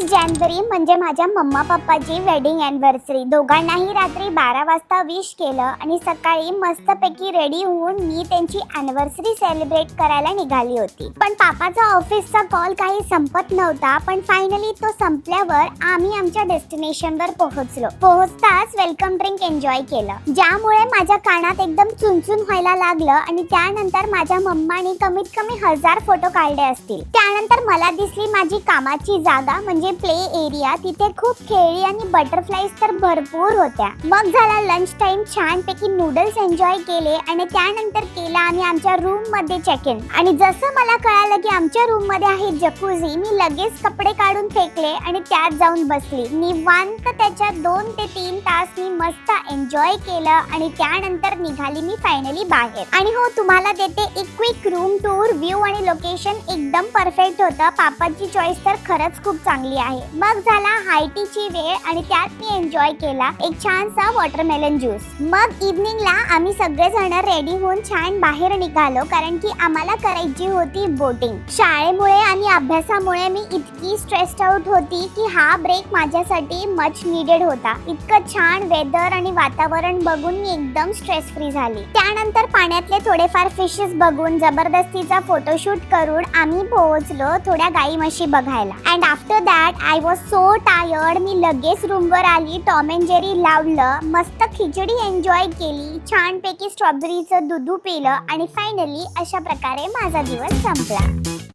जानेवारी म्हणजे माझ्या mamma पप्पाची wedding anniversary. दोघांनाही रात्री 12 वाजता विश केलं आणि सकाळी मस्तपैकी रेडी होऊन मी त्यांची अॅनिव्हर्सरी सेलिब्रेट करायला निघाली होती. पण पापाचा ऑफिसचा कॉल काही संपत नव्हता. पण फायनली तो संपल्यावर आम्ही आमच्या डेस्टिनेशनवर पोहोचलो. पोहोचताच वेलकम ड्रिंक एन्जॉय केलं, ज्यामुळे माझ्या कानात एकदम चुनचुन व्हायला लागलं. आणि त्यानंतर माझ्या मम्माने कमीत कमी 1000 फोटो काढले असतील. त्यानंतर मला दिसली माझी कामाची जागा म्हणजे प्ले एरिया. तिथे खूप खेळी आणि बटरफ्लाईज तर भरपूर होत्या. मग झाला लंच टाइम. छानपैकी नूडल्स एन्जॉय केले आणि त्यानंतर केला आम्ही आमच्या रूम मध्ये चेक इन. आणि जसं मला कळालं की आमच्या रूम मध्ये आहे जकूझी, मी लगेच कपडे काढून फेकले आणि त्यात जाऊन बसली निवांत. त्याच्यात 2 ते 3 तास मी मस्त एन्जॉय केलं आणि त्यानंतर निघाली मी फायनली बाहेर. आणि हो, तुम्हाला देते एक क्विक रूम टूर. व्ह्यू आणि लोकेशन एकदम परफेक्ट होतं. पापाची चॉईस तर खरंच खूप चांगली आहे. मग झाला हाय टीची वेळ आणि त्यात मी एन्जॉय केला एक छानसा वॉटरमेलन ज्यूस. मग इव्हनिंगला आम्ही सगळेजण रेडी होऊन छान बाहेर निघालो, कारण की आम्हाला करायची होती बोटिंग. शाळेमुळे आणि अभ्यासामुळे मी इतकी स्ट्रेस्ड आउट होती की हा ब्रेक माझ्यासाठी मच नीडेड होता. इतकं छान वेदर आणि वातावरण बघून मी एकदम स्ट्रेस फ्री झाली. त्यानंतर पाण्यातले थोडेफार फिशेस बघून जबरदस्तीचा फोटोशूट करून आम्ही पोहोचलो थोड्या गाई म्हशी बघायला. And after that I was so tired. मी लगेच रूमवर आली, टॉम अँड जेरी लावलं, मस्त खिचडी एन्जॉय केली, छानपैकी स्ट्रॉबेरीचं दूध पिलं आणि फायनली अशा प्रकारे माझा दिवस संपला.